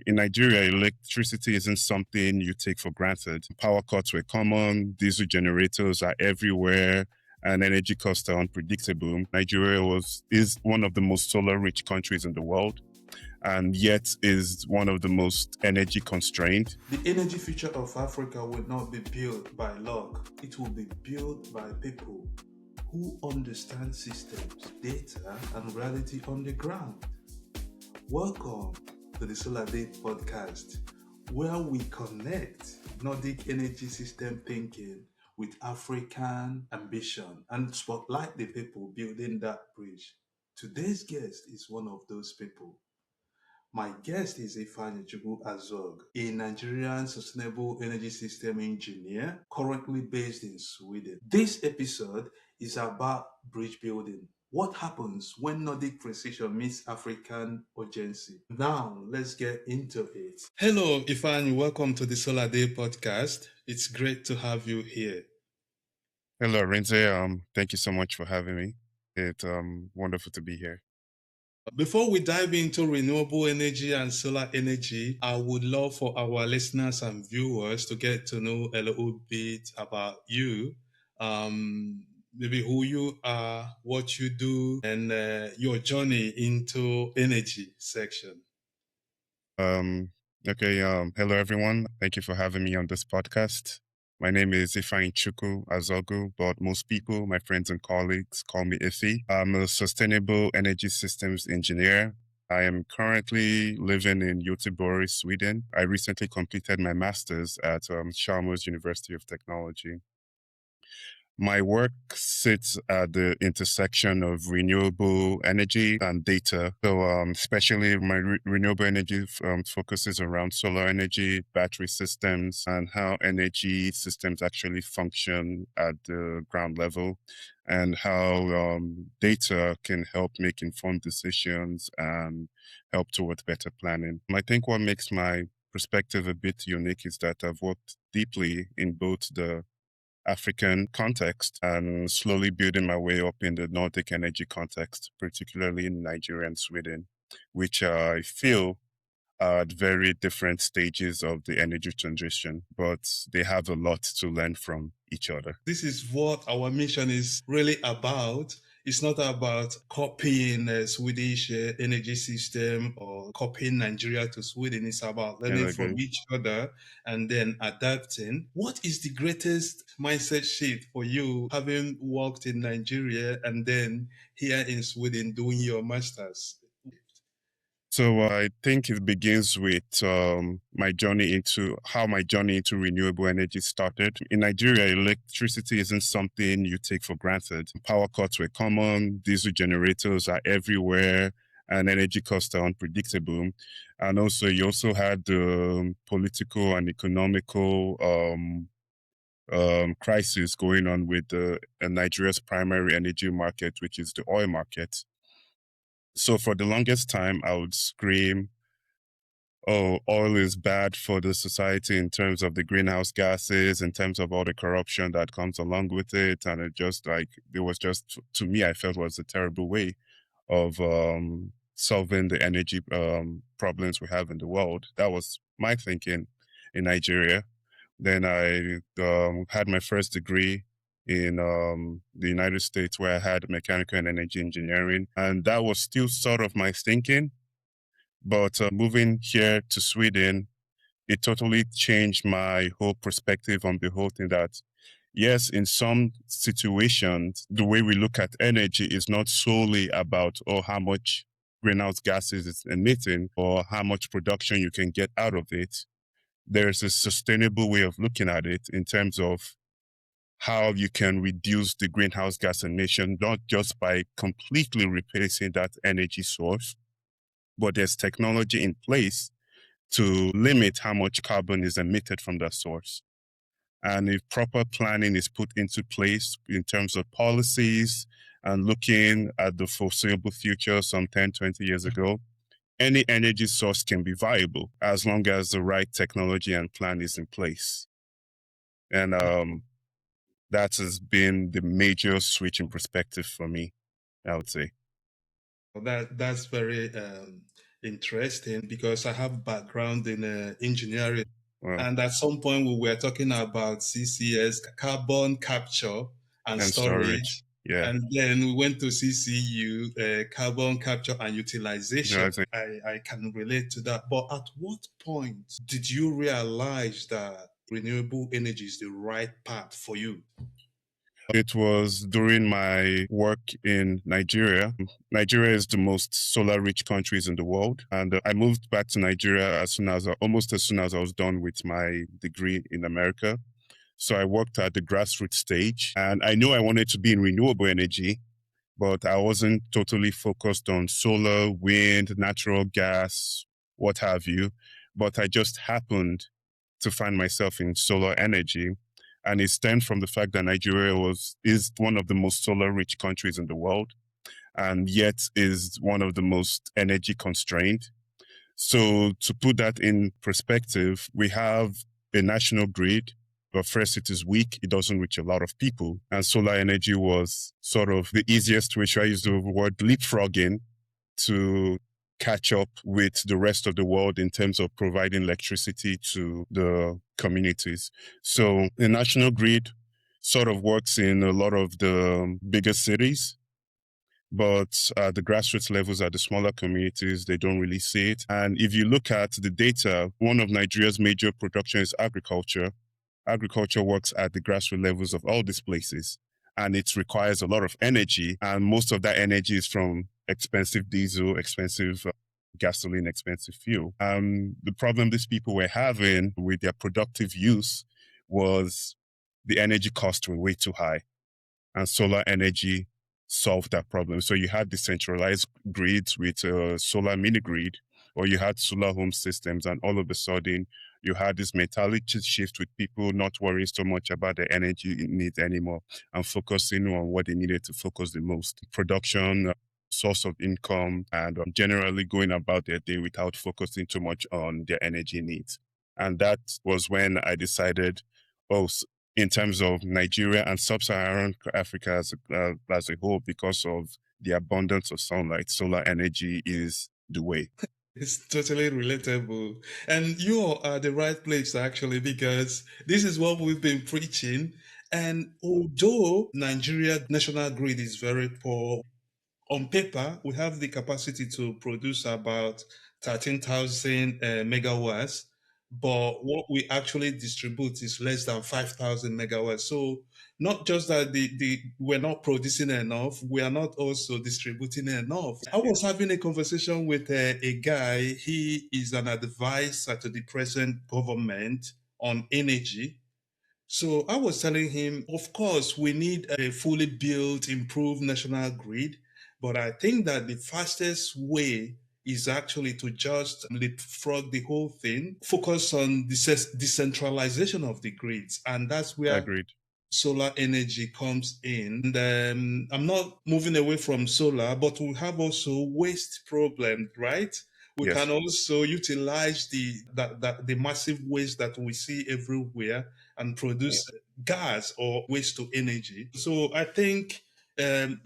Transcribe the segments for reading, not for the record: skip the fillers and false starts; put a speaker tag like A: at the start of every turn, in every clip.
A: In Nigeria, electricity isn't something you take for granted. Power cuts were common, diesel generators are everywhere, and energy costs are unpredictable. Nigeria is one of the most solar-rich countries in the world, and yet is one of the most energy constrained.
B: The energy future of Africa will not be built by luck. It will be built by people who understand systems, data, and reality on the ground. Welcome to the Solardey podcast, where we connect Nordic energy system thinking with African ambition and spotlight the people building that bridge. Today's guest is one of those people. My guest is Ifeanyichukwu Azogu, a Nigerian sustainable energy system engineer currently based in Sweden. This episode is about bridge building. What happens when Nordic precision meets African urgency? Now, let's get into it. Hello, Ifeanyi. Welcome to the Solar Day podcast. It's great to have you here.
A: Hello, Renze. Thank you so much for having me. It's wonderful to be here.
B: Before we dive into renewable energy and solar energy, I would love for our listeners and viewers to get to know a little bit about you. Maybe who you are, what you do, and your journey into energy section.
A: Hello, everyone. Thank you for having me on this podcast. My name is Ifeanyichukwu Azogu, but most people, my friends and colleagues, call me Ife. I'm a sustainable energy systems engineer. I am currently living in Göteborg, Sweden. I recently completed my master's at Chalmers University of Technology. My work sits at the intersection of renewable energy and data. So, especially my renewable energy focuses around solar energy, battery systems, and how energy systems actually function at the ground level, and how data can help make informed decisions and help towards better planning. I think what makes my perspective a bit unique is that I've worked deeply in both the African context and slowly building my way up in the Nordic energy context, particularly in Nigeria and Sweden, which I feel are at very different stages of the energy transition, but they have a lot to learn from each other.
B: This is what our mission is really about. It's not about copying a Swedish energy system or copying Nigeria to Sweden. It's about learning from each other and then adapting. What is the greatest mindset shift for you, having worked in Nigeria and then here in Sweden doing your master's?
A: So I think it begins with my journey into renewable energy started. In Nigeria, electricity isn't something you take for granted. Power cuts were common, diesel generators are everywhere, and energy costs are unpredictable. And also, you also had the political and economical crisis going on with Nigeria's primary energy market, which is the oil market. So for the longest time, I would scream, oh, oil is bad for the society in terms of the greenhouse gases, in terms of all the corruption that comes along with it. And to me, I felt was a terrible way of solving the energy problems we have in the world. That was my thinking in Nigeria. Then I had my first degree in the United States, where I had mechanical and energy engineering. And that was still sort of my thinking. But moving here to Sweden, it totally changed my whole perspective on the whole thing that, yes, in some situations, the way we look at energy is not solely about, how much greenhouse gases it's emitting or how much production you can get out of it. There's a sustainable way of looking at it in terms of how you can reduce the greenhouse gas emission, not just by completely replacing that energy source, but there's technology in place to limit how much carbon is emitted from that source. And if proper planning is put into place in terms of policies and looking at the foreseeable future some 10, 20 years ago, any energy source can be viable as long as the right technology and plan is in place. And that has been the major switch in perspective for me, I would say.
B: That's very Interesting, because I have background in engineering.
A: Well,
B: And at some point, we were talking about CCS, carbon capture and
A: and
B: storage.
A: storage. Yeah.
B: And then we went to CCU, carbon capture and utilization.
A: That's it.
B: I can relate to that. But at what point did you realize that renewable energy is the right path for you?
A: It was during my work in Nigeria. Nigeria is the most solar rich countries in the world. And I moved back to Nigeria almost as soon as I was done with my degree in America. So I worked at the grassroots stage and I knew I wanted to be in renewable energy, but I wasn't totally focused on solar, wind, natural gas, what have you. But I just happened to find myself in solar energy. And it stemmed from the fact that Nigeria is one of the most solar rich countries in the world, and yet is one of the most energy constrained. So to put that in perspective, we have a national grid, but first it is weak. It doesn't reach a lot of people. And solar energy was sort of the easiest way, should I use the word leapfrogging, to catch up with the rest of the world in terms of providing electricity to the communities. So the national grid sort of works in a lot of the bigger cities, but the grassroots levels at the smaller communities, they don't really see it. And if you look at the data, one of Nigeria's major production is agriculture. Agriculture works at the grassroots levels of all these places, and it requires a lot of energy. And most of that energy is from expensive diesel, expensive gasoline, expensive fuel. The problem these people were having with their productive use was the energy costs were way too high, and solar energy solved that problem. So you had decentralized grids with a solar mini grid, or you had solar home systems, and all of a sudden you had this mentality shift with people not worrying so much about their energy needs anymore and focusing on what they needed to focus the most: production, source of income, and generally going about their day without focusing too much on their energy needs. And that was when I decided, oh, in terms of Nigeria and sub-Saharan Africa as a whole, because of the abundance of sunlight, solar energy is the way.
B: It's totally relatable. And you are at the right place, actually, because this is what we've been preaching. And although Nigeria national grid is very poor, on paper, we have the capacity to produce about 13,000 megawatts, but what we actually distribute is less than 5,000 megawatts. So not just that we're not producing enough, we are not also distributing enough. I was having a conversation with a guy. He is an advisor to the present government on energy. So I was telling him, of course, we need a fully built, improved national grid, but I think that the fastest way is actually to just leapfrog the whole thing, focus on decentralization of the grids, and that's where
A: Agreed.
B: solar energy comes in. And I'm not moving away from solar, but we have also waste problem, right? We
A: Yes.
B: can also utilize the massive waste that we see everywhere and produce gas or waste to energy. So I think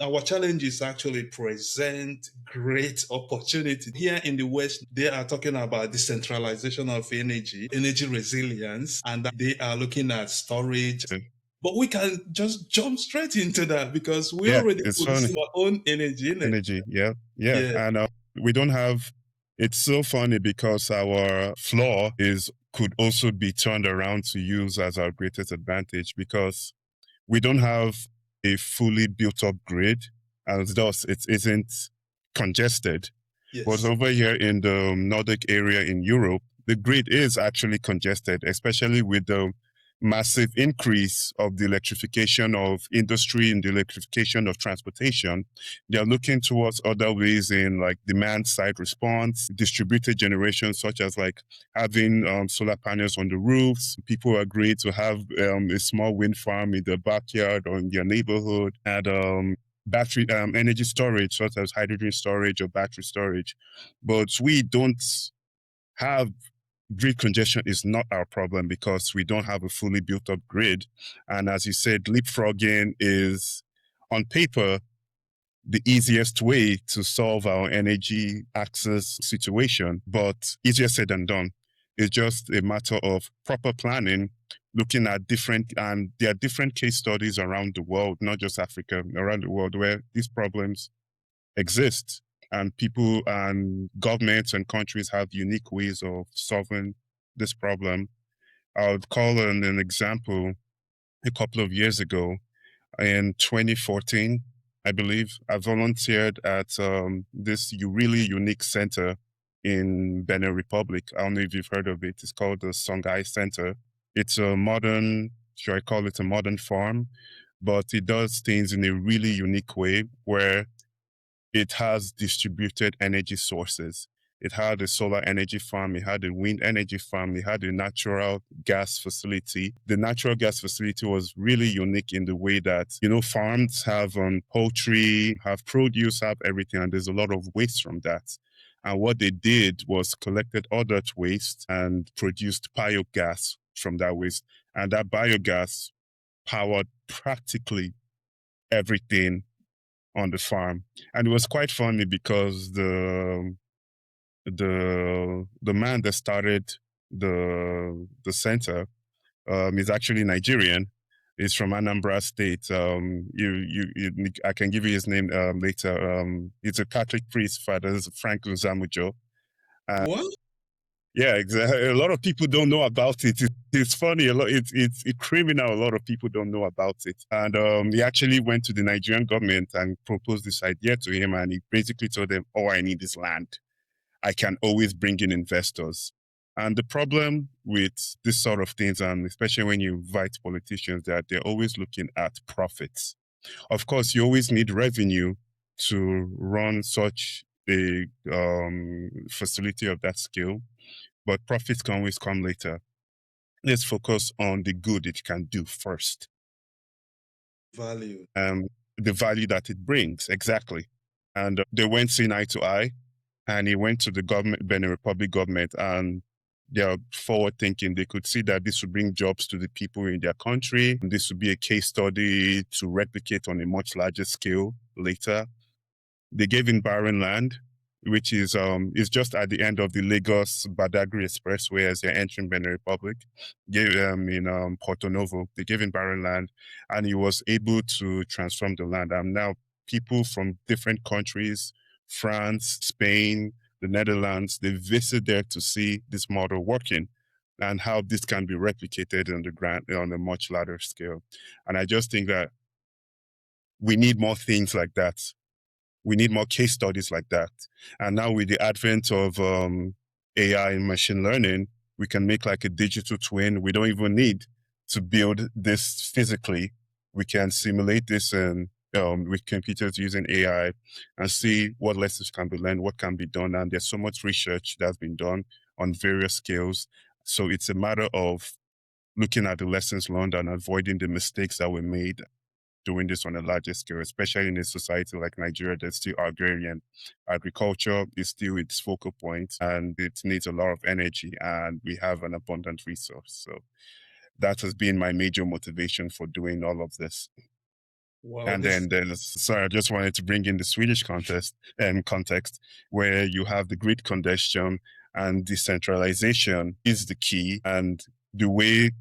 B: our challenges actually present great opportunity. Here in the West, they are talking about decentralization of energy, energy resilience, and they are looking at storage.
A: Yeah.
B: But we can just jump straight into that because we're
A: Yeah,
B: already
A: it's funny.
B: producing our own energy, innit?
A: Energy. Yeah. Yeah.
B: Yeah.
A: And we don't have, it's so funny because our flaw is could also be turned around to use as our greatest advantage, because we don't have a fully built up grid, and thus it isn't congested. But
B: Yes.
A: over here in the Nordic area in Europe, the grid is actually congested, especially with the massive increase of the electrification of industry and the electrification of transportation. They are looking towards other ways in like demand side response, distributed generation, such as like having solar panels on the roofs. People agree to have a small wind farm in their backyard or in their neighborhood, and battery energy storage, such as hydrogen storage or battery storage. But we don't have grid congestion is not our problem because we don't have a fully built up grid. And as you said, leapfrogging is on paper the easiest way to solve our energy access situation, but easier said than done. It's just a matter of proper planning, looking at and there are different case studies around the world, not just Africa, around the world where these problems exist. And people and governments and countries have unique ways of solving this problem. I would call an example a couple of years ago in 2014, I believe. I volunteered at this really unique center in Benin Republic. I don't know if you've heard of it. It's called the Songhai Center. It's a modern, should I call it a modern farm, but it does things in a really unique way where it has distributed energy sources. It had a solar energy farm, it had a wind energy farm, it had a natural gas facility. The natural gas facility was really unique in the way that, farms have poultry, have produce, have everything, and there's a lot of waste from that. And what they did was collected all that waste and produced biogas from that waste. And that biogas powered practically everything on the farm. And it was quite funny because the man that started the center is actually Nigerian. He's from Anambra State. I can give you his name later. He's a Catholic priest, Father Frank Zamujo.
B: What?
A: Yeah, exactly. A lot of people don't know about it. It's funny. It's criminal. A lot of people don't know about it. And he actually went to the Nigerian government and proposed this idea to him. And he basically told them, "All I need is land. I can always bring in investors." And the problem with this sort of things, and especially when you invite politicians, that they're always looking at profits. Of course, you always need revenue to run such a facility of that scale, but profits can always come later. Let's focus on the good it can do first.
B: Value.
A: The value that it brings, exactly. And they went seeing eye to eye, and he went to the government, Benin Republic government, and they are forward thinking. They could see that this would bring jobs to the people in their country. This would be a case study to replicate on a much larger scale later. They gave him barren land, which is just at the end of the Lagos-Badagry Expressway as they're entering Benin Republic. Gave in Porto Novo. They gave him barren land, and he was able to transform the land. And now people from different countries, France, Spain, the Netherlands, they visit there to see this model working and how this can be replicated on the ground on a much larger scale. And I just think that we need more things like that. We need more case studies like that. And now with the advent of AI and machine learning, we can make like a digital twin. We don't even need to build this physically. We can simulate this with computers using AI and see what lessons can be learned, what can be done. And there's so much research that's been done on various scales. So it's a matter of looking at the lessons learned and avoiding the mistakes that were made doing this on a larger scale, especially in a society like Nigeria that's still agrarian. Agriculture is still its focal point and it needs a lot of energy, and we have an abundant resource. So that has been my major motivation for doing all of this.
B: Wow,
A: And then sorry, I just wanted to bring in the Swedish context where you have the grid congestion and decentralization is the key. And the way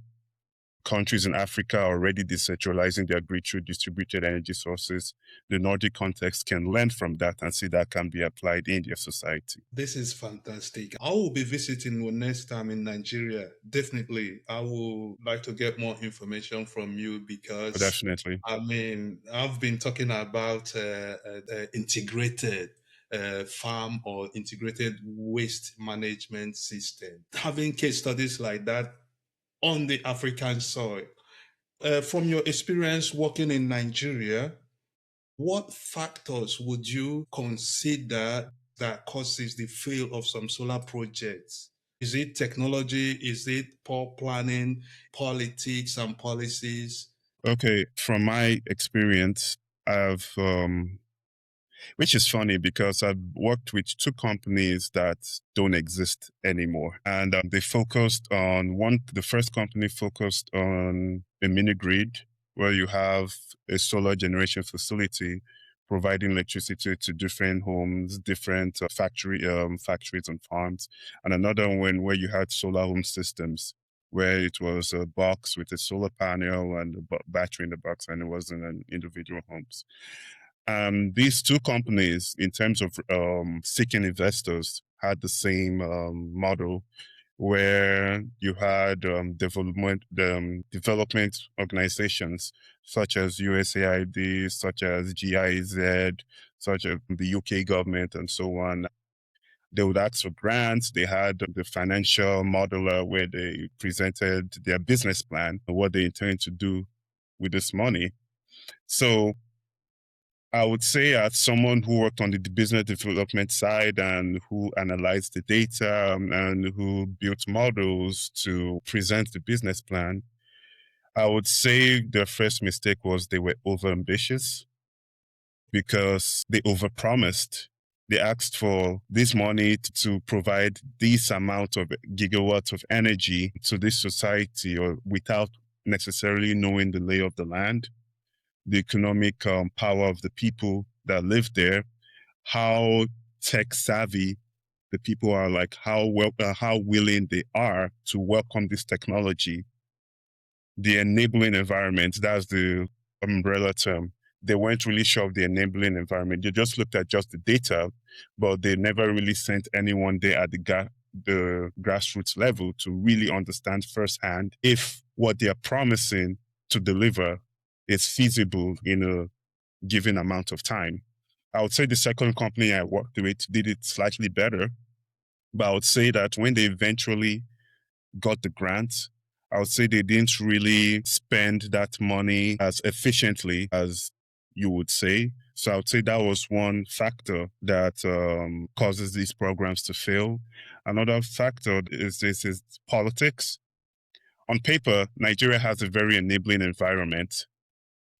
A: countries in Africa are already decentralizing their grid through distributed energy sources, the Nordic context can learn from that and see that can be applied in their society.
B: This is fantastic. I will be visiting next time in Nigeria. Definitely. I would like to get more information from you because
A: Definitely.
B: I mean, I've been talking about integrated farm or integrated waste management system. Having case studies like that on the African soil. From your experience working in Nigeria, what factors would you consider that causes the fail of some solar projects? Is it technology? Is it poor planning, politics and policies?
A: Okay, from my experience, I've which is funny because I've worked with two companies that don't exist anymore. And they focused on the first company focused on a mini grid where you have a solar generation facility providing electricity to different homes, different factories and farms. And another one where you had solar home systems, where it was a box with a solar panel and a battery in the box, and it wasn't an individual homes. These two companies, in terms of seeking investors, had the same model, where you had development organizations such as USAID, such as GIZ, such as the UK government, and so on. They would ask for grants. They had the financial modeler where they presented their business plan, what they intend to do with this money. So I would say, as someone who worked on the business development side and who analyzed the data and who built models to present the business plan, I would say their first mistake was they were overambitious because they overpromised. They asked for this money to provide this amount of gigawatts of energy to this society, or without necessarily knowing the lay of the land, the economic power of the people that live there, how tech savvy the people are, like how willing they are to welcome this technology, the enabling environment. That's the umbrella term. They weren't really sure of the enabling environment. They just looked at just the data, but they never really sent anyone there at the grassroots level to really understand firsthand if what they are promising to deliver is feasible in a given amount of time. I would say the second company I worked with did it slightly better, but I would say that when they eventually got the grant, I would say they didn't really spend that money as efficiently as you would say. So I would say that was one factor that causes these programs to fail. Another factor is politics. On paper, Nigeria has a very enabling environment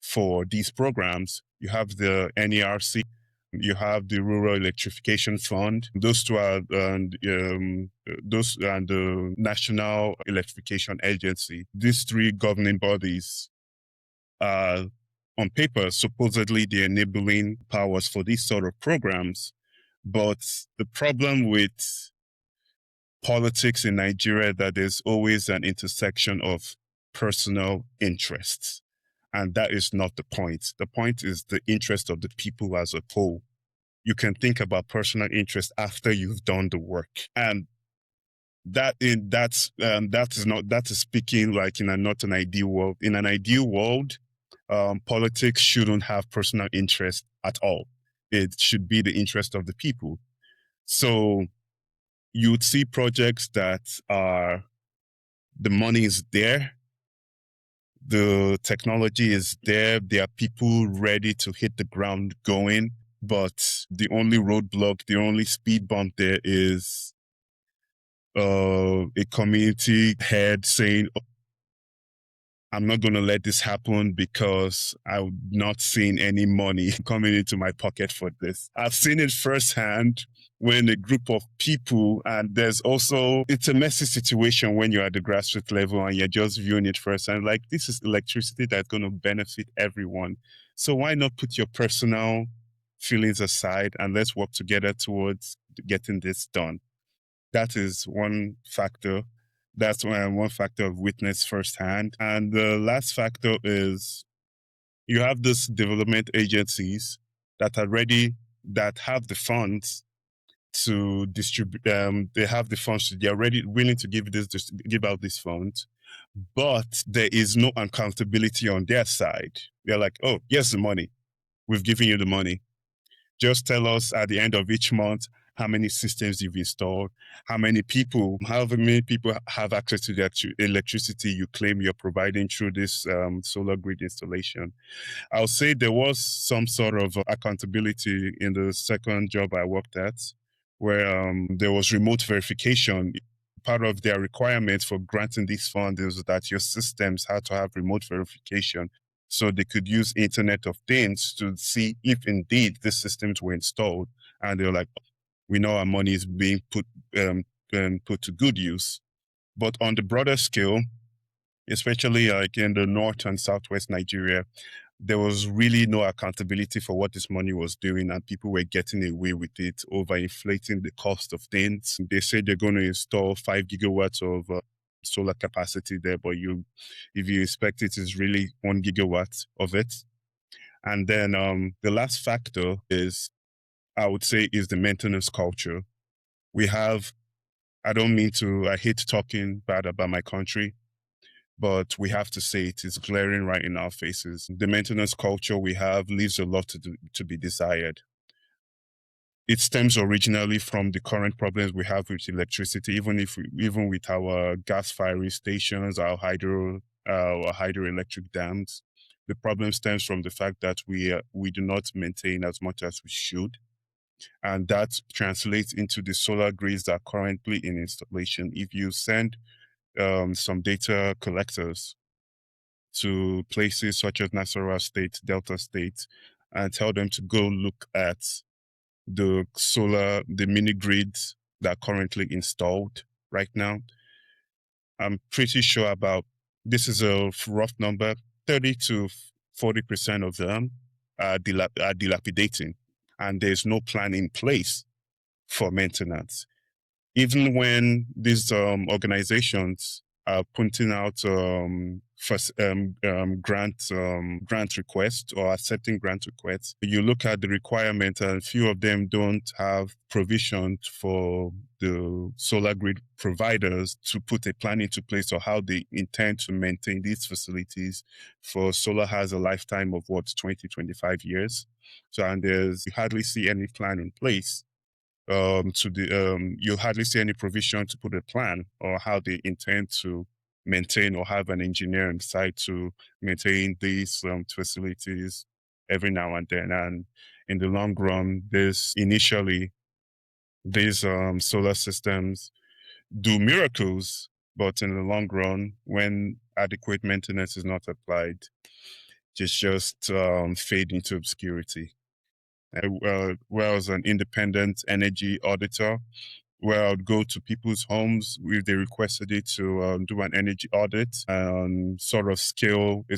A: for these programs. You have the NERC, you have the Rural Electrification Fund. Those two are those and the National Electrification Agency. These three governing bodies are, on paper, supposedly the enabling powers for these sort of programs. But the problem with politics in Nigeria that there's always an intersection of personal interests. And that is not the point. The point is the interest of the people as a whole. You can think about personal interest after you've done the work. And that is speaking like in not an ideal world. In an ideal world, politics shouldn't have personal interest at all. It should be the interest of the people. So you'd see projects that are, the money is there, the technology is there, there are people ready to hit the ground going, but the only roadblock, the only speed bump there is a community head saying, oh, I'm not going to let this happen because I'm not seeing any money coming into my pocket for this. I've seen it firsthand when a group of people, and there's also, it's a messy situation when you're at the grassroots level and you're just viewing it first. And like, this is electricity that's going to benefit everyone. So why not put your personal feelings aside and let's work together towards getting this done? That is one factor. That's one factor I've witnessed firsthand. And the last factor is you have these development agencies that are ready, that have the funds to distribute. They have the funds. They are ready, willing to give out these funds, but there is no accountability on their side. They're like, "Oh, here's the money. We've given you the money. Just tell us at the end of each month how many systems you've installed, however many people have access to the electricity you claim you're providing through this solar grid installation." I'll say there was some sort of accountability in the second job I worked at, where there was remote verification. Part of their requirements for granting these funds is that your systems had to have remote verification, so they could use Internet of Things to see if indeed the systems were installed. And they're like, we know our money is being put to good use. But on the broader scale, especially like in the North and Southwest Nigeria, there was really no accountability for what this money was doing, and people were getting away with it, overinflating the cost of things. They said they're going to install 5 gigawatts of solar capacity there, but if you inspect it, it's really 1 gigawatt of it. And then the last factor is, I would say, is the maintenance culture. We have, I hate talking bad about my country, but we have to say it is glaring right in our faces. The maintenance culture we have leaves a lot to be desired. It stems originally from the current problems we have with electricity, even with our gas-firing stations, our hydroelectric dams. The problem stems from the fact that we do not maintain as much as we should. And that translates into the solar grids that are currently in installation. If you send some data collectors to places such as Nasarawa State, Delta State, and tell them to go look at the mini grids that are currently installed right now, I'm pretty sure this is a rough number, 30 to 40% of them are dilapidating, and there's no plan in place for maintenance. Even when these organizations are putting out grant requests or accepting grant requests, you look at the requirement, and few of them don't have provision for the solar grid providers to put a plan into place or how they intend to maintain these facilities. For solar has a lifetime of 20-25 years. So, and you hardly see any plan in place. You hardly see any provision to put a plan or how they intend to maintain or have an engineer on site to maintain these facilities every now and then. And in the long run, these solar systems do miracles, but in the long run, when adequate maintenance is not applied, just fade into obscurity. Where I was an independent energy auditor, where I would go to people's homes if they requested it to do an energy audit and sort of scale a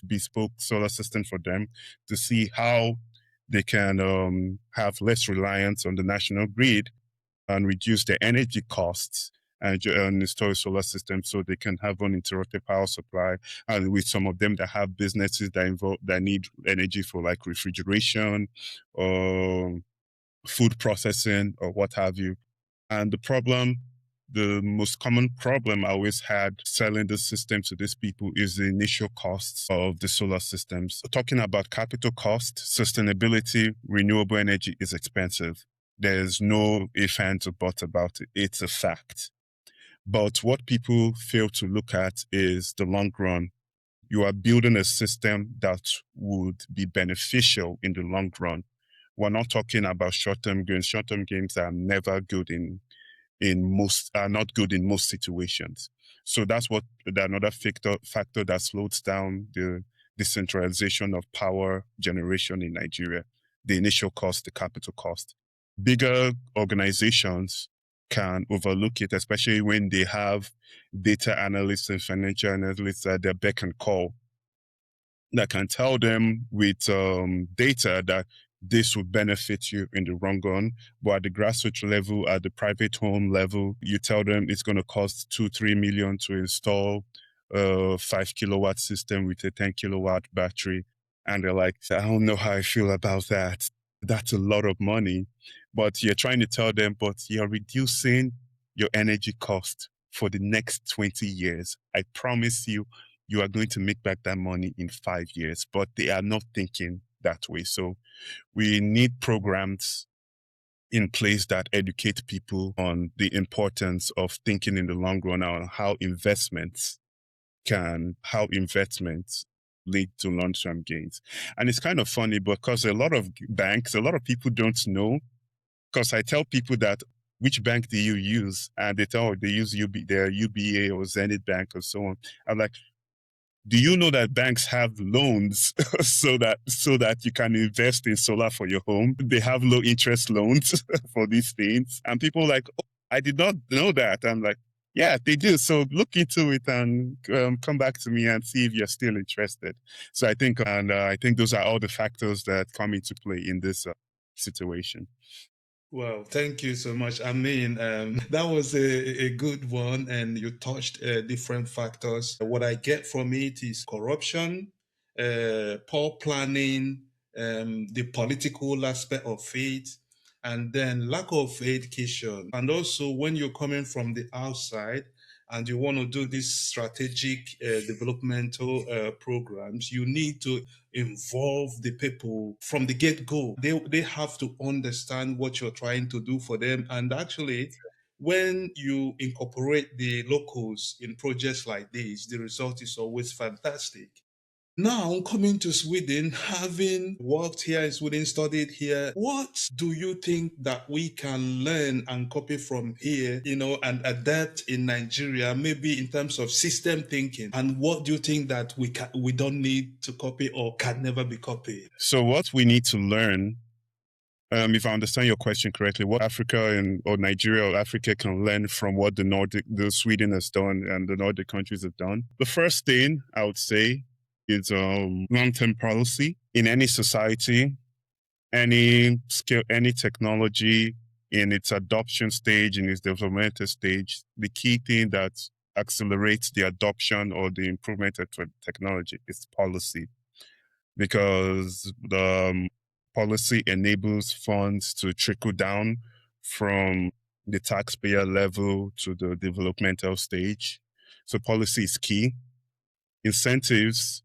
A: bespoke solar system for them to see how they can have less reliance on the national grid and reduce their energy costs and install a solar system so they can have uninterrupted power supply. And with some of them that have businesses that need energy for like refrigeration or food processing or what have you. And the most common problem I always had selling the system to these people is the initial costs of the solar systems. Talking about capital cost, sustainability, renewable energy is expensive. There's no ifs, ands, or buts about it. It's a fact. But what people fail to look at is the long run. You are building a system that would be beneficial in the long run. We're not talking about short-term gains. Short-term gains are never good not good in most situations. So that's another factor that slows down the decentralization of power generation in Nigeria. The initial cost, the capital cost. Bigger organizations can overlook it, especially when they have data analysts and financial analysts at their beck and call that can tell them with data that this would benefit you in the long run. But at the grassroots level, at the private home level, you tell them it's going to cost 2-3 million to install a 5 kilowatt system with a 10 kilowatt battery. And they're like, I don't know how I feel about that. That's a lot of money. But you're trying to tell them, but you're reducing your energy cost for the next 20 years. I promise you, you are going to make back that money in 5 years. But they are not thinking that way. So we need programs in place that educate people on the importance of thinking in the long run on how investments lead to long-term gains. And it's kind of funny because a lot of people don't know, because I tell people that, which bank do you use? And they tell they use their UBA or Zenith Bank or so on. I'm like, do you know that banks have loans so that you can invest in solar for your home? They have low interest loans for these things. And people are like, oh, I did not know that. I'm like, Yeah, they do. So look into it and come back to me and see if you're still interested. So I think those are all the factors that come into play in this situation.
B: Well, thank you so much. I mean, that was a good one, and you touched different factors. What I get from it is corruption, poor planning, the political aspect of it, and then lack of education. And also, when you're coming from the outside and you want to do these strategic developmental programs, you need to involve the people from the get go. They have to understand what you're trying to do for them. And actually, when you incorporate the locals in projects like this, the result is always fantastic. Now, coming to Sweden, having worked here in Sweden, studied here, what do you think that we can learn and copy from here, and adapt in Nigeria, maybe in terms of system thinking? And what do you think that we don't need to copy or can never be copied?
A: So what we need to learn, if I understand your question correctly, what Africa or Nigeria or Africa can learn from what the Sweden has done and the Nordic countries have done. The first thing I would say is long-term policy in any society, any skill, any technology in its adoption stage, in its developmental stage. The key thing that accelerates the adoption or the improvement of technology is policy, because the policy enables funds to trickle down from the taxpayer level to the developmental stage. So policy is key. Incentives,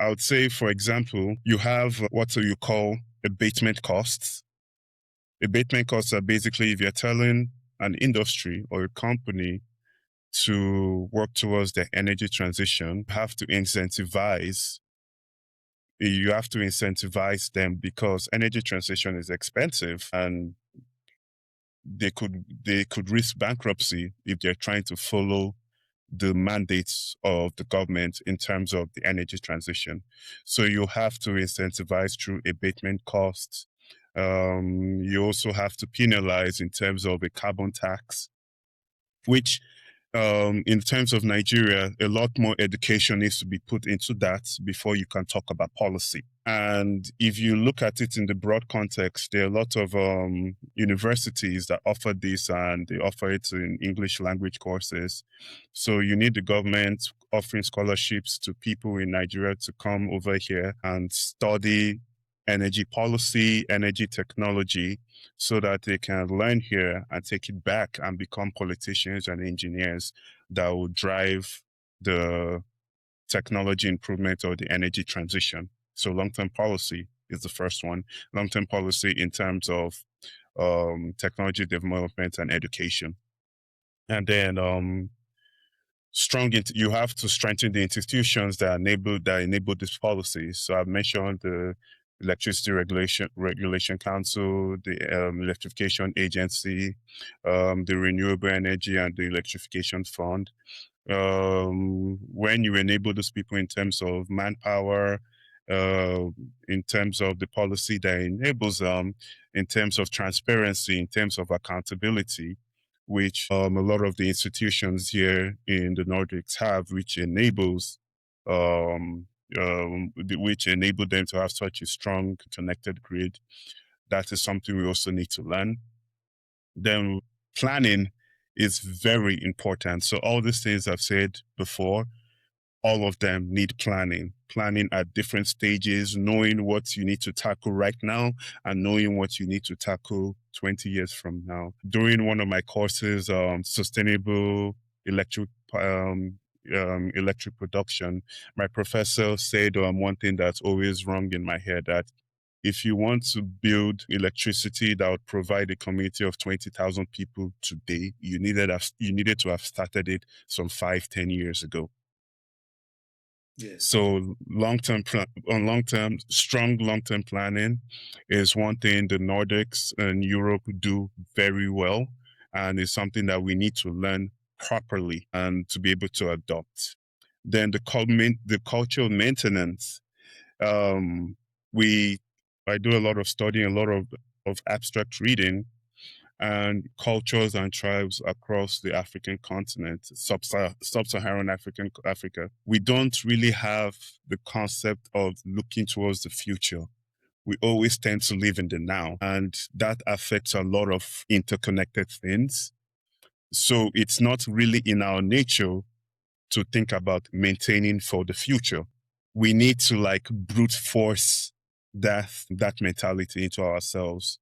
A: I would say, for example, you have what you call abatement costs. Abatement costs are basically if you're telling an industry or a company to work towards the energy transition, you have to incentivize them, because energy transition is expensive and they could risk bankruptcy if they're trying to follow the mandates of the government in terms of the energy transition. So you have to incentivize through abatement costs. You also have to penalize in terms of a carbon tax, which in terms of Nigeria, a lot more education needs to be put into that before you can talk about policy. And if you look at it in the broad context, there are a lot of universities that offer this, and they offer it in English language courses. So you need the government offering scholarships to people in Nigeria to come over here and study energy policy, energy technology, so that they can learn here and take it back and become politicians and engineers that will drive the technology improvement or the energy transition. So long-term policy is the first one. Long-term policy in terms of technology development and education. And then you have to strengthen the institutions that enable this policy. So I've mentioned the Electricity Regulation Council, the Electrification Agency, the Renewable Energy and the Electrification Fund. When you enable those people in terms of manpower, in terms of the policy that enables them, in terms of transparency, in terms of accountability, which a lot of the institutions here in the Nordics have, which which enable them to have such a strong connected grid. That is something we also need to learn. Then planning is very important. So all these things I've said before, all of them need planning at different stages, knowing what you need to tackle right now and knowing what you need to tackle 20 years from now. During one of my courses, sustainable electric production, my professor said one thing that's always rung in my head, that if you want to build electricity that would provide a community of 20,000 people today, you needed to have started it some 5-10 years ago.
B: Yes.
A: So strong long-term planning is one thing the Nordics and Europe do very well, and is something that we need to learn properly and to be able to adopt. Then the cultural maintenance. I do a lot of studying, a lot of abstract reading, and cultures and tribes across the African continent, sub-Saharan Africa. We don't really have the concept of looking towards the future. We always tend to live in the now, and that affects a lot of interconnected things. So it's not really in our nature to think about maintaining for the future. We need to brute force that mentality into ourselves,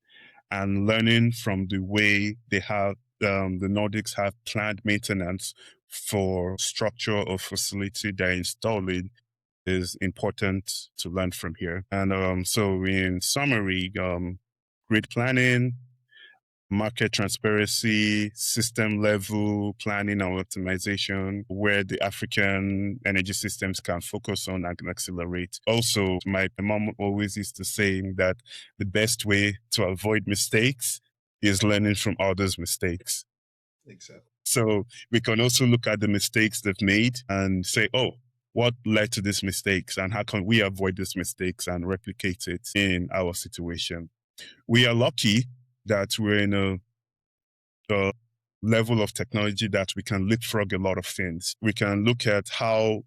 A: and learning from the way they have the Nordics have planned maintenance for structure or facility they're installing is important to learn from here. And so in summary, grid planning, market transparency, system level planning and optimization, where the African energy systems can focus on and accelerate. Also, my mom always used to say that the best way to avoid mistakes is learning from others' mistakes.
B: Exactly.
A: So we can also look at the mistakes they've made and say, oh, what led to these mistakes and how can we avoid these mistakes and replicate it in our situation? We are lucky that we're in a level of technology that we can leapfrog a lot of things. We can look at how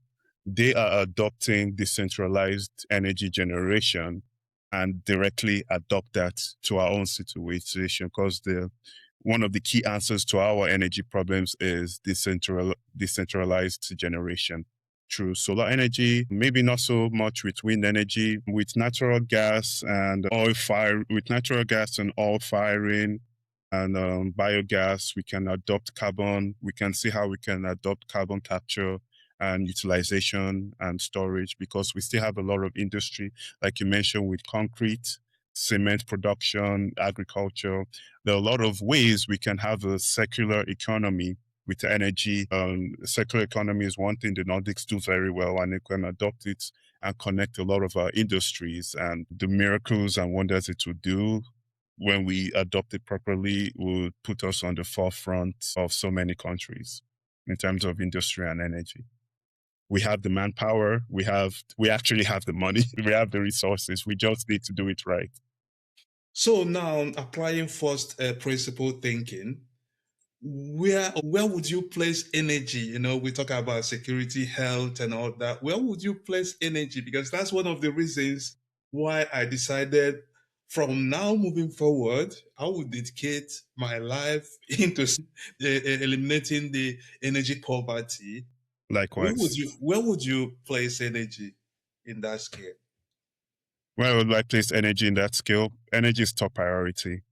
A: they are adopting decentralized energy generation and directly adopt that to our own situation, because one of the key answers to our energy problems is decentralized generation through solar energy, maybe not so much with wind energy, with natural gas and oil firing and biogas. We can adopt carbon. We can see how we can adopt carbon capture and utilization and storage, because we still have a lot of industry, like you mentioned, with concrete, cement production, agriculture. There are a lot of ways we can have a circular economy with energy. Circular economy is one thing the Nordics do very well, and they can adopt it and connect a lot of our industries, and the miracles and wonders it will do when we adopt it properly will put us on the forefront of so many countries in terms of industry and energy. We have the manpower, we actually have the money, we have the resources, we just need to do it right.
B: So now, applying first principle thinking, where would you place energy? You know, we talk about security, health, and all that. Where would you place energy? Because that's one of the reasons why I decided from now moving forward, I would dedicate my life into eliminating the energy poverty.
A: Likewise.
B: Where would you place energy in that scale?
A: Where would I place energy in that scale? Energy is top priority,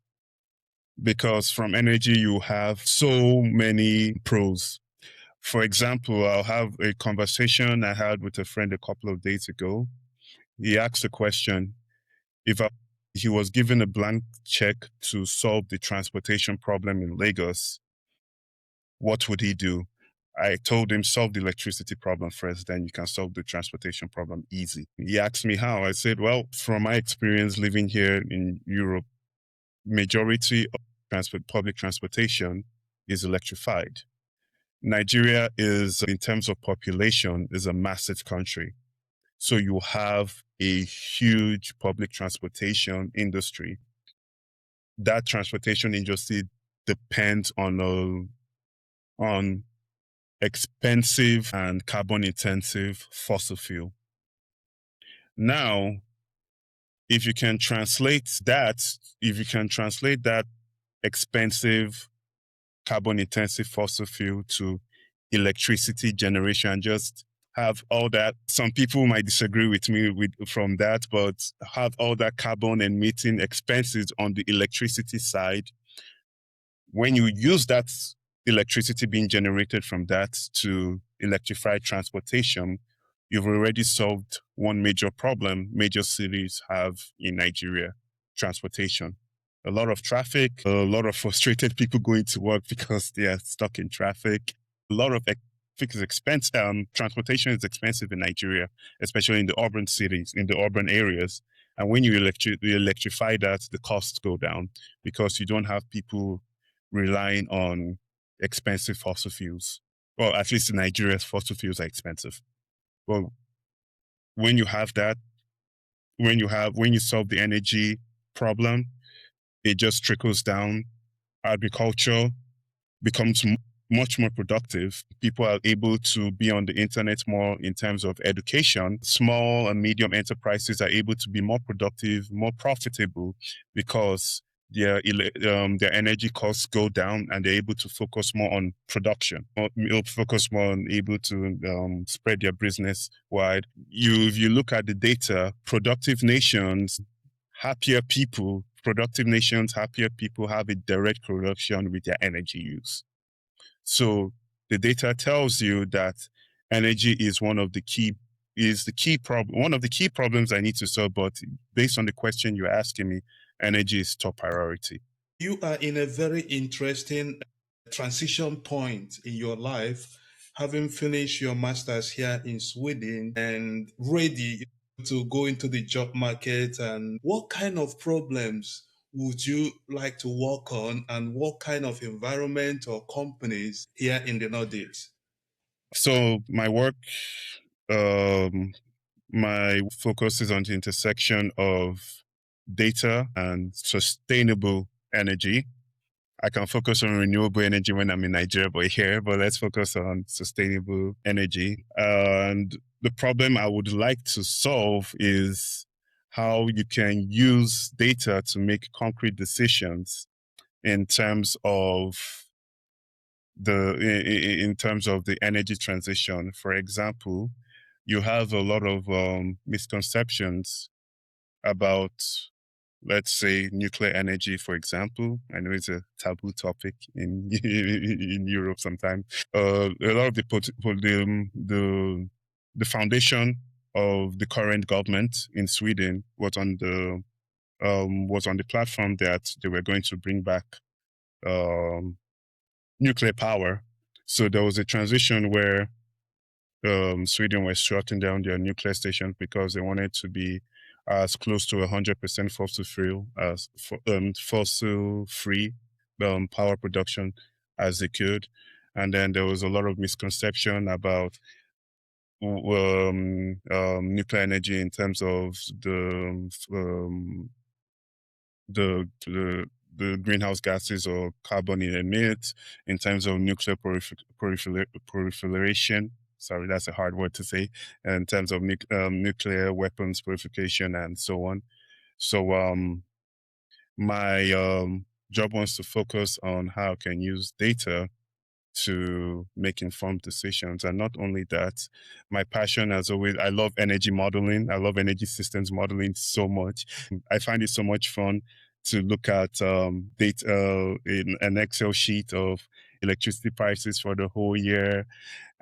A: because from energy you have so many pros. For example, I'll have a conversation I had with a friend a couple of days ago. He asked a question: if he was given a blank check to solve the transportation problem in Lagos, what would he do? I told him, solve the electricity problem first, then you can solve the transportation problem easy. He asked me how. I said, well, from my experience living here in Europe, majority of public transportation is electrified. Nigeria is, in terms of population, is a massive country. So you have a huge public transportation industry. That transportation industry depends on expensive and carbon intensive fossil fuel. Now, if you can translate that expensive carbon intensive fossil fuel to electricity generation and just have all that, some people might disagree with me from that, but have all that carbon emitting expenses on the electricity side. When you use that electricity being generated from that to electrify transportation, you've already solved one major problem major cities have in Nigeria: transportation. A lot of traffic, a lot of frustrated people going to work because they are stuck in traffic. A lot of transportation is expensive in Nigeria, especially in the urban cities, in the urban areas. And when you electrify that, the costs go down because you don't have people relying on expensive fossil fuels. Well, at least in Nigeria, fossil fuels are expensive. Well, when you have that, when you solve the energy problem, it just trickles down agriculture becomes much more productive. People are able to be on the internet more in terms of education. Small and medium enterprises are able to be more productive, more profitable because their energy costs go down and they're able to focus more on production, focus more on able to spread their business wide. If you look at the data, productive nations, happier people have a direct correlation with their energy use. So the data tells you that energy is one of the key problems I need to solve. But based on the question you're asking me, energy is top priority.
B: You are in a very interesting transition point in your life, having finished your master's here in Sweden and ready to go into the job market. And what kind of problems would you like to work on, and what kind of environment or companies here in the Nordics?
A: So my work, my focus is on the intersection of data and sustainable energy. I can focus on renewable energy when I'm in Nigeria, but let's focus on sustainable energy. And the problem I would like to solve is how you can use data to make concrete decisions in terms of the energy transition. For example, you have a lot of misconceptions about, let's say, nuclear energy, for example. I know it's a taboo topic in in Europe sometimes. A lot of the foundation of the current government in Sweden was on the platform that they were going to bring back um, nuclear power. So there was a transition where Sweden was shutting down their nuclear stations because they wanted to be as close to 100% fossil free power production as they could. And then there was a lot of misconception about nuclear energy in terms of the greenhouse gases or carbon it emits, in terms of nuclear proliferation. Sorry, that's a hard word to say. In terms of nuclear weapons proliferation and so on. So my job wants to focus on how I can use data to make informed decisions. And not only that, my passion as always, I love energy modeling. I love energy systems modeling so much. I find it so much fun to look at data in an Excel sheet of electricity prices for the whole year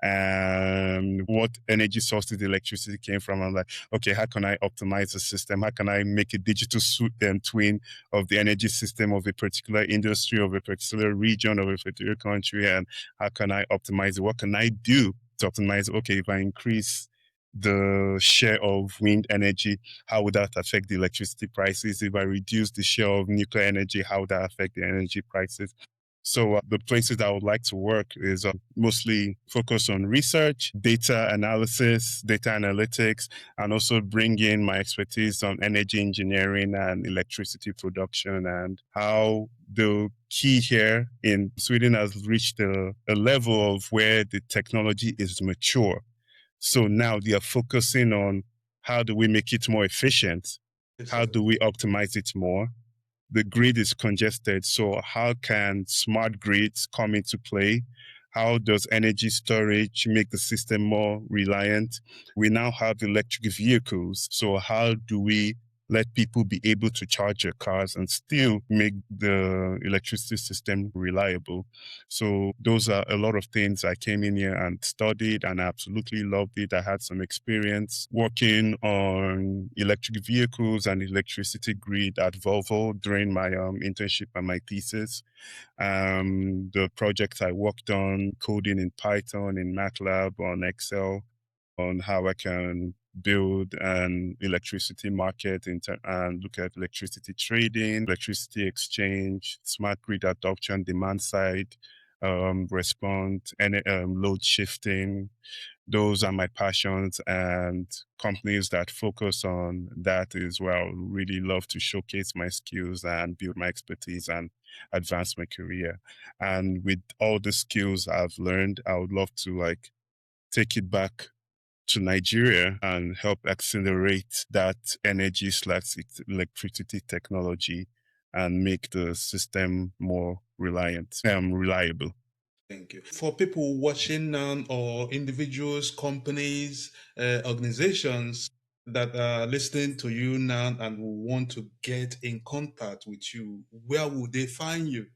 A: and what energy sources the electricity came from. I'm like, okay, how can I optimize the system? How can I make a digital twin of the energy system of a particular industry, of a particular region, of a particular country? And how can I optimize it? What can I do to optimize? Okay, if I increase the share of wind energy, how would that affect the electricity prices? If I reduce the share of nuclear energy, how would that affect the energy prices? So the places that I would like to work is mostly focus on research, data analysis, data analytics, and also bring in my expertise on energy engineering and electricity production, and how the key here in Sweden has reached a level of where the technology is mature. So now they are focusing on how do we make it more efficient? How do we optimize it more? The grid is congested. So how can smart grids come into play? How does energy storage make the system more reliant? We now have electric vehicles. So how do we let people be able to charge their cars and still make the electricity system reliable? So those are a lot of things I came in here and studied, and I absolutely loved it. I had some experience working on electric vehicles and electricity grid at Volvo during my internship and my thesis. The projects I worked on, coding in Python, in MATLAB, on Excel, on how I can build an electricity market and look at electricity trading, electricity exchange, smart grid adoption, demand side, response, and load shifting. Those are my passions, and companies that focus on that as well really love to showcase my skills and build my expertise and advance my career. And with all the skills I've learned, I would love to like take it back to Nigeria and help accelerate that energy/electricity technology and make the system more reliable.
B: Thank you. For people watching now, or individuals, companies, organizations that are listening to you now and will want to get in contact with you, where would they find you?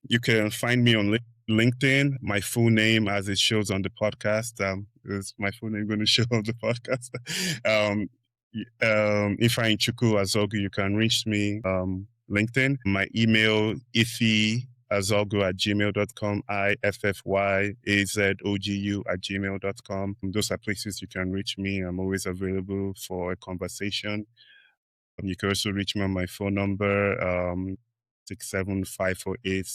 A: You can find me on LinkedIn. My full name, as it shows on the podcast, is my full name going to show on the podcast? Ifeanyichukwu Azogu. You can reach me LinkedIn. My email, Ifeanyichukwu@gmail.com, IFFYAZOGU@gmail.com. Those are places you can reach me. I'm always available for a conversation. You can also reach me on my phone number, 67548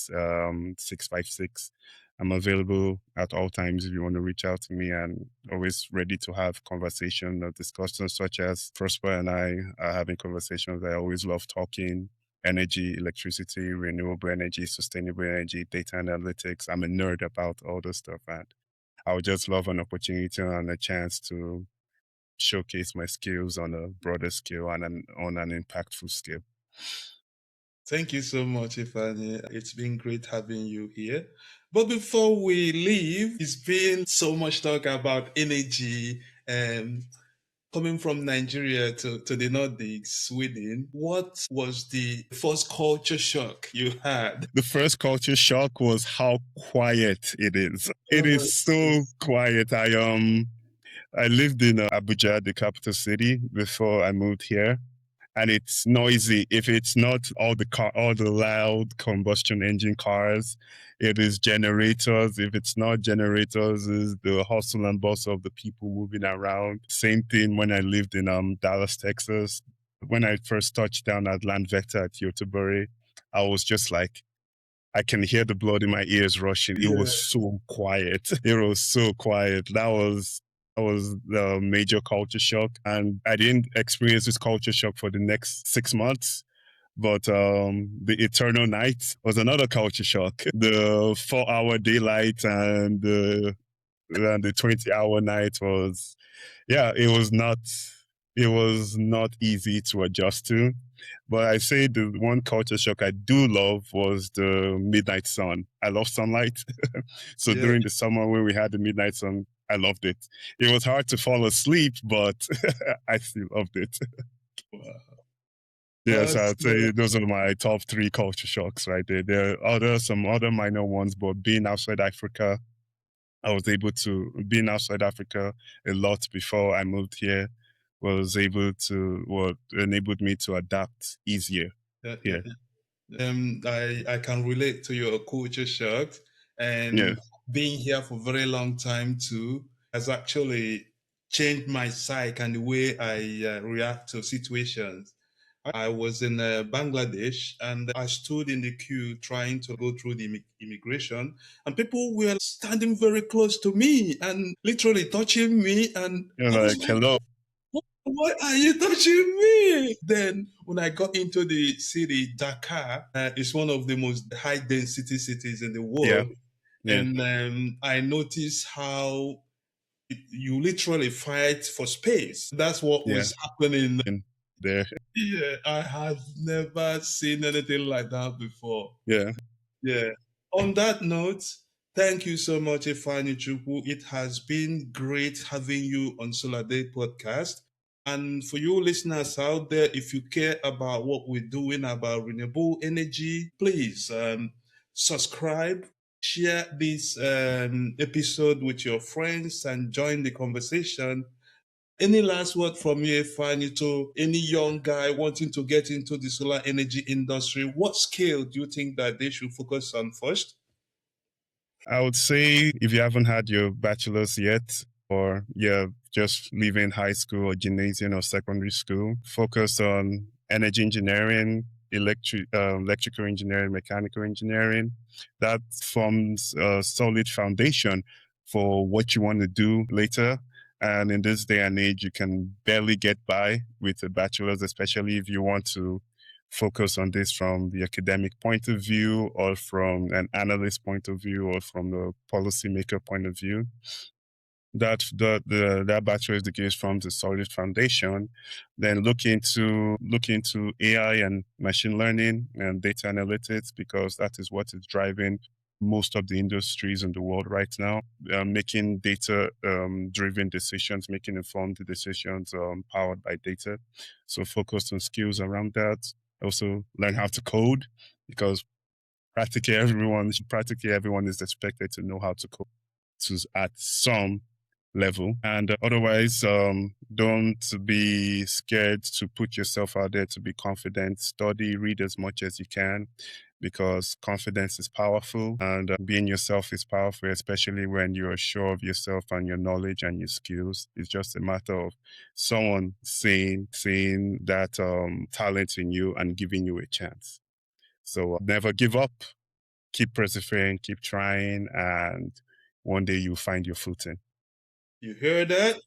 A: 656. I'm available at all times if you want to reach out to me, and always ready to have conversation or discussions such as Prosper and I are having conversations. I always love talking energy, electricity, renewable energy, sustainable energy, data analytics. I'm a nerd about all this stuff, and I would just love an opportunity and a chance to showcase my skills on a broader scale and on an impactful scale.
B: Thank you so much, Ifeanyi. It's been great having you here. But before we leave, it's been so much talk about energy coming from Nigeria to the Nordic, Sweden. What was the first culture shock you had?
A: The first culture shock was how quiet it is. It is so quiet. I lived in Abuja, the capital city, before I moved here, and it's noisy. If it's not all the loud combustion engine cars, it is generators. If it's not generators, is the hustle and bustle of the people moving around. Same thing when I lived in Dallas, Texas. When I first touched down at Land Vector at Yotobury, I was just like, I can hear the blood in my ears rushing. It was so quiet. It was so quiet. That was the major culture shock. And I didn't experience this culture shock for the next 6 months. But the eternal night was another culture shock. The 4-hour daylight and the 20-hour night was, it was not easy to adjust to. But I say the one culture shock I do love was the midnight sun. I love sunlight. So during the summer when we had the midnight sun, I loved it. It was hard to fall asleep, but I still loved it.
B: Wow.
A: Yes, I'd say those are my top 3 culture shocks right there. There are some other minor ones, but being outside Africa, I was able to, being outside Africa a lot before I moved here, enabled me to adapt easier here.
B: I can relate to your culture shock, and being here for a very long time too has actually changed my psyche and the way I react to situations. I was in Bangladesh and I stood in the queue trying to go through the immigration, and people were standing very close to me and literally touching me, and
A: you're like, hello.
B: Why are you touching me? Then, when I got into the city, Dakar is one of the most high density cities in the world. And I noticed how you literally fight for space. That's what was happening
A: there.
B: Yeah, I have never seen anything like that before.
A: Yeah.
B: On that note, thank you so much, Ifeanyichukwu. It has been great having you on Solardey podcast. And for you listeners out there, if you care about what we're doing about renewable energy, please subscribe, share this episode with your friends, and join the conversation. Any last word from you, Ifeanyi, to any young guy wanting to get into the solar energy industry? What scale do you think that they should focus on first?
A: I would say if you haven't had your bachelor's yet, or you're just leaving high school or gymnasium or secondary school, focus on energy engineering, electrical engineering, mechanical engineering. That forms a solid foundation for what you want to do later. And in this day and age, you can barely get by with a bachelor's, especially if you want to focus on this from the academic point of view, or from an analyst point of view, or from the policymaker point of view. That bachelor's degree forms a solid foundation. Then look into AI and machine learning and data analytics, because that is what is driving most of the industries in the world right now. Making data driven decisions, making informed decisions powered by data. So focus on skills around that. Also learn how to code, because practically everyone is expected to know how to code at some level. And otherwise, don't be scared to put yourself out there, to be confident. Study, read as much as you can, because confidence is powerful, and being yourself is powerful, especially when you're sure of yourself and your knowledge and your skills. It's just a matter of someone seeing that talent in you and giving you a chance. So never give up. Keep persevering, keep trying, and one day you'll find your footing.
B: You hear that?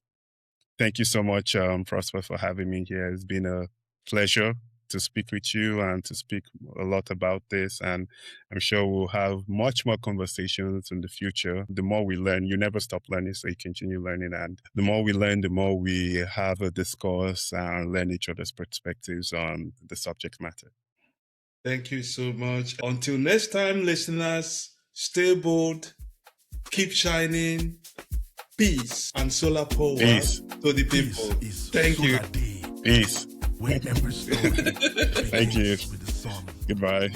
A: Thank you so much, Prosper, for having me here. It's been a pleasure to speak with you and to speak a lot about this. And I'm sure we'll have much more conversations in the future. The more we learn, you never stop learning, so you continue learning. And the more we learn, the more we have a discourse and learn each other's perspectives on the subject matter.
B: Thank you so much. Until next time, listeners, stay bold, keep shining. Peace and solar power to the people. Thank you.
A: Peace.
C: Thank you.
A: Goodbye.